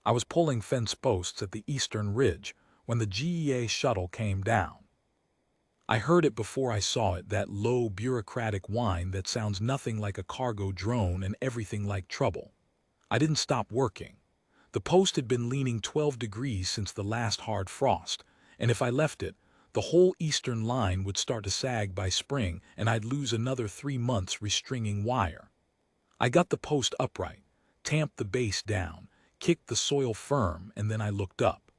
I was pulling fence posts at the eastern ridge when the GEA shuttle came down. I heard it before I saw it, that low bureaucratic whine that sounds nothing like a cargo drone and everything like trouble. I didn't stop working. The post had been leaning 12 degrees since the last hard frost, and if I left it, the whole eastern line would start to sag by spring and I'd lose another 3 months restringing wire. I got the post upright, tamped the base down, kicked the soil firm, and then I looked up.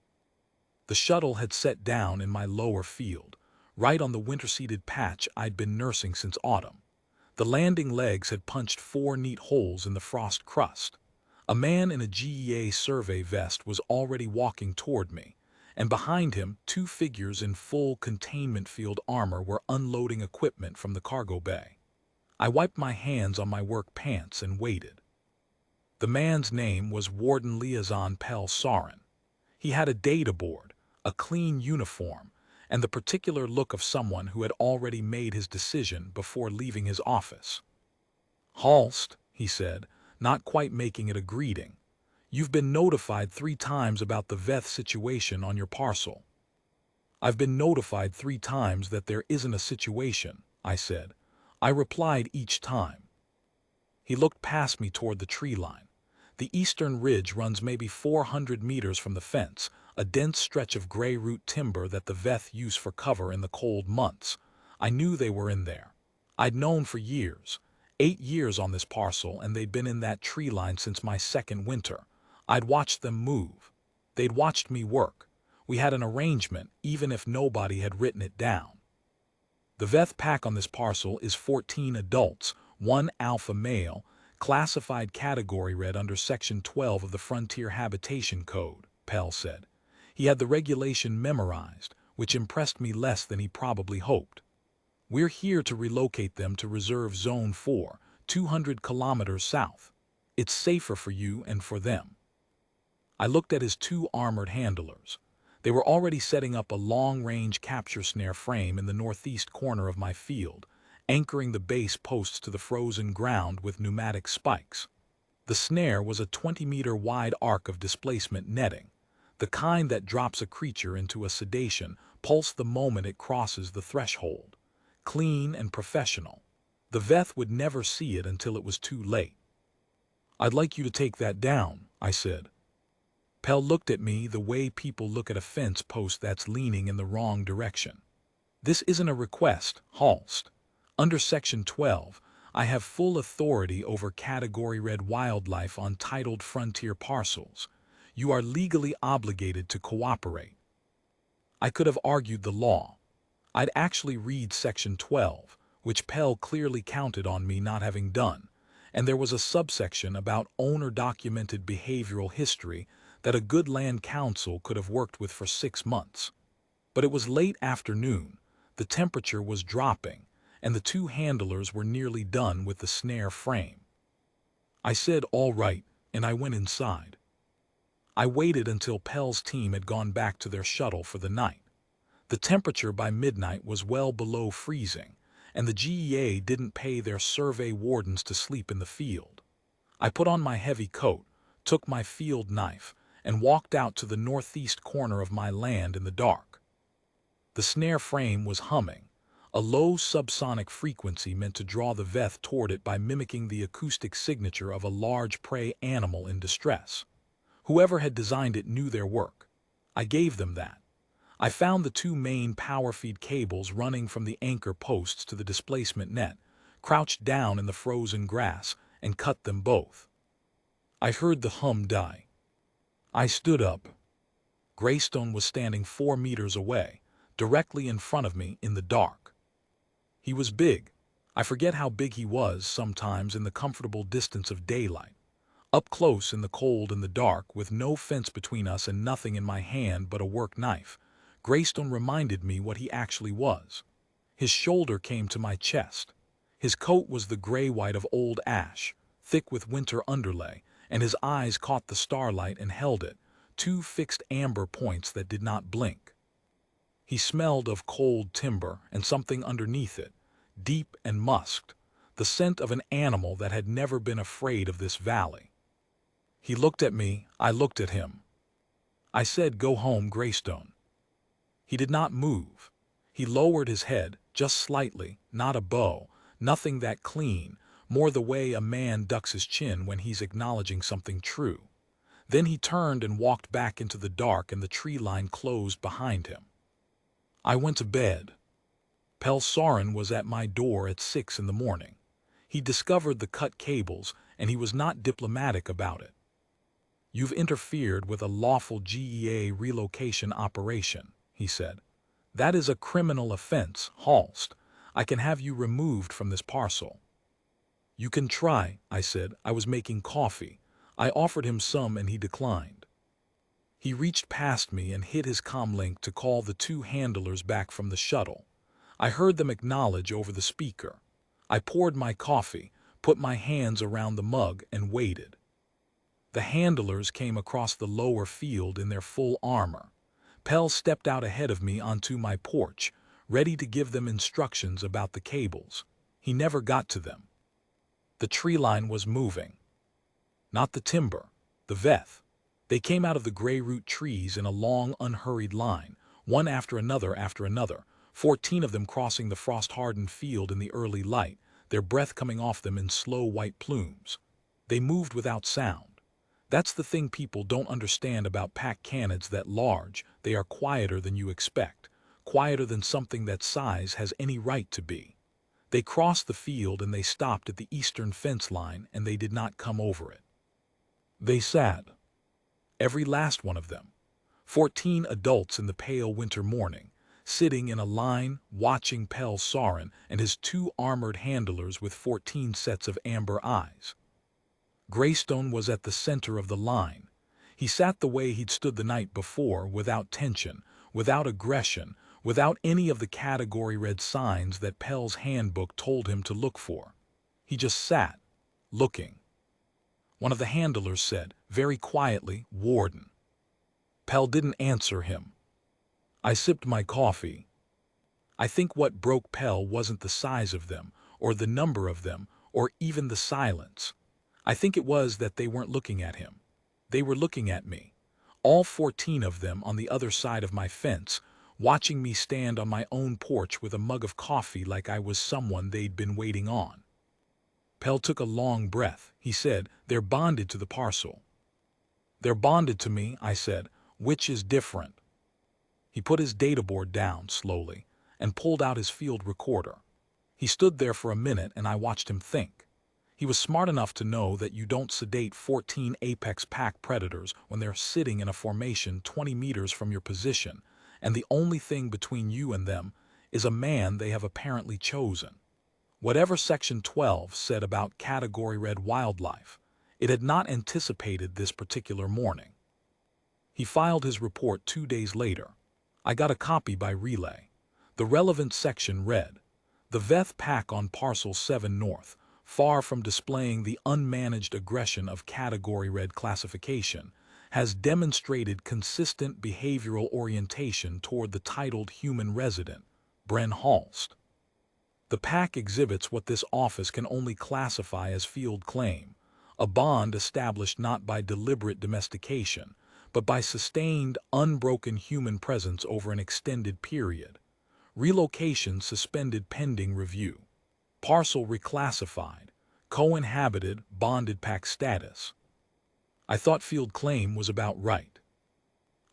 The shuttle had set down in my lower field, right on the winter-seeded patch I'd been nursing since autumn. The landing legs had punched 4 neat holes in the frost crust. A man in a GEA survey vest was already walking toward me, and behind him 2 figures in full containment field armor were unloading equipment from the cargo bay. I wiped my hands on my work pants and waited. The man's name was Warden Liaison Pel Sarin. He had a databoard, a clean uniform, and the particular look of someone who had already made his decision before leaving his office. "Halst," he said, not quite making it a greeting. "You've been notified 3 times about the Veth situation on your parcel." "I've been notified 3 times that there isn't a situation," I said. I replied each time. He looked past me toward the tree line. The eastern ridge runs maybe 400 meters from the fence, a dense stretch of gray root timber that the Veth use for cover in the cold months. I knew they were in there. I'd known for years. 8 years on this parcel, and they'd been in that tree line since my second winter. I'd watched them move. They'd watched me work. We had an arrangement, even if nobody had written it down. The Veth pack on this parcel is 14 adults, 1 alpha male, classified category red under Section 12 of the Frontier Habitation Code, Pell said. He had the regulation memorized, which impressed me less than he probably hoped. "We're here to relocate them to Reserve Zone 4, 200 kilometers south. It's safer for you and for them." I looked at his 2 armored handlers. They were already setting up a long-range capture snare frame in the northeast corner of my field, anchoring the base posts to the frozen ground with pneumatic spikes. The snare was a 20-meter wide arc of displacement netting, the kind that drops a creature into a sedation pulse the moment it crosses the threshold. Clean and professional. The Veth would never see it until it was too late. "I'd like you to take that down," I said. Pell looked at me the way people look at a fence post that's leaning in the wrong direction. "This isn't a request, Halst. Under Section 12, I have full authority over Category Red wildlife on titled frontier parcels. You are legally obligated to cooperate." I could have argued the law. I'd actually read Section 12, which Pell clearly counted on me not having done, and there was a subsection about owner-documented behavioral history that a good land council could have worked with for 6 months. But it was late afternoon, the temperature was dropping, and the 2 handlers were nearly done with the snare frame. I said all right, and I went inside. I waited until Pell's team had gone back to their shuttle for the night. The temperature by midnight was well below freezing, and the GEA didn't pay their survey wardens to sleep in the field. I put on my heavy coat, took my field knife, and walked out to the northeast corner of my land in the dark. The snare frame was humming, a low subsonic frequency meant to draw the Veth toward it by mimicking the acoustic signature of a large prey animal in distress. Whoever had designed it knew their work. I gave them that. I found the 2 main power feed cables running from the anchor posts to the displacement net, crouched down in the frozen grass, and cut them both. I heard the hum die. I stood up. Greystone was standing 4 meters away, directly in front of me in the dark. He was big. I forget how big he was sometimes in the comfortable distance of daylight. Up close in the cold and the dark, with no fence between us and nothing in my hand but a work knife, Greystone reminded me what he actually was. His shoulder came to my chest. His coat was the gray-white of old ash, thick with winter underlay, and his eyes caught the starlight and held it, 2 fixed amber points that did not blink. He smelled of cold timber and something underneath it, deep and musked, the scent of an animal that had never been afraid of this valley. He looked at me, I looked at him. I said, "Go home, Greystone." He did not move. He lowered his head, just slightly, not a bow, nothing that clean, more the way a man ducks his chin when he's acknowledging something true. Then he turned and walked back into the dark and the tree line closed behind him. I went to bed. Pell Soren was at my door at 6 in the morning. He discovered the cut cables, and he was not diplomatic about it. "You've interfered with a lawful GEA relocation operation," he said. "That is a criminal offense, Halst. I can have you removed from this parcel." "You can try," I said. I was making coffee. I offered him some and he declined. He reached past me and hit his comlink to call the 2 handlers back from the shuttle. I heard them acknowledge over the speaker. I poured my coffee, put my hands around the mug, and waited. The handlers came across the lower field in their full armor. Pell stepped out ahead of me onto my porch, ready to give them instructions about the cables. He never got to them. The tree line was moving. Not the timber, the veth. They came out of the gray root trees in a long, unhurried line, one after another, 14 of them crossing the frost-hardened field in the early light, their breath coming off them in slow white plumes. They moved without sound. That's the thing people don't understand about pack canids that large, they are quieter than you expect, quieter than something that size has any right to be. They crossed the field and they stopped at the eastern fence line and they did not come over it. They sat. Every last one of them. 14 adults in the pale winter morning, sitting in a line, watching Pell Soren and his 2 armored handlers with 14 sets of amber eyes. Greystone was at the center of the line. He sat the way he'd stood the night before, without tension, without aggression, without any of the category red signs that Pell's handbook told him to look for. He just sat, looking. One of the handlers said, very quietly, "Warden." Pell didn't answer him. I sipped my coffee. I think what broke Pell wasn't the size of them, or the number of them, or even the silence. I think it was that they weren't looking at him. They were looking at me. All 14 of them on the other side of my fence, watching me stand on my own porch with a mug of coffee like I was someone they'd been waiting on. Pell took a long breath. He said, "They're bonded to the parcel." "They're bonded to me," I said. "Which is different." He put his databoard down slowly and pulled out his field recorder. He stood there for a minute and I watched him think. He was smart enough to know that you don't sedate 14 apex pack predators when they're sitting in a formation 20 meters from your position, and the only thing between you and them is a man they have apparently chosen. Whatever Section 12 said about category red wildlife, it had not anticipated this particular morning. He filed his report 2 days later. I got a copy by relay. The relevant section read, "The Veth pack on Parcel 7 North, far from displaying the unmanaged aggression of category red classification, has demonstrated consistent behavioral orientation toward the titled human resident, Bren Halst. The pack exhibits what this office can only classify as field claim, a bond established not by deliberate domestication, but by sustained, unbroken human presence over an extended period. Relocation suspended pending review. Parcel reclassified. Co-inhabited, bonded pack status." I thought field claim was about right.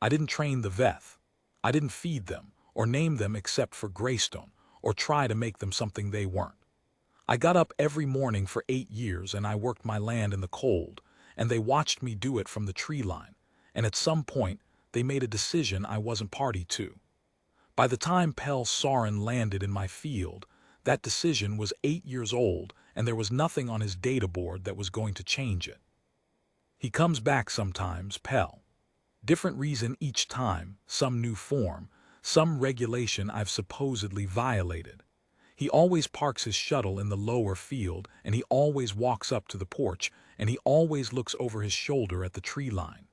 I didn't train the Veth. I didn't feed them, or name them except for Greystone, or try to make them something they weren't. I got up every morning for 8 years and I worked my land in the cold, and they watched me do it from the tree line, and at some point they made a decision I wasn't party to. By the time Pell Soren landed in my field, that decision was 8 years old and there was nothing on his databoard that was going to change it. He comes back sometimes, Pell. Different reason each time, some new form, some regulation I've supposedly violated. He always parks his shuttle in the lower field, and he always walks up to the porch, and he always looks over his shoulder at the tree line.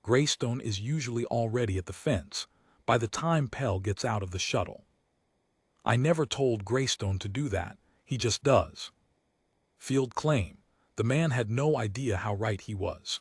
Greystone is usually already at the fence by the time Pell gets out of the shuttle. I never told Greystone to do that, he just does. Field claim. The man had no idea how right he was.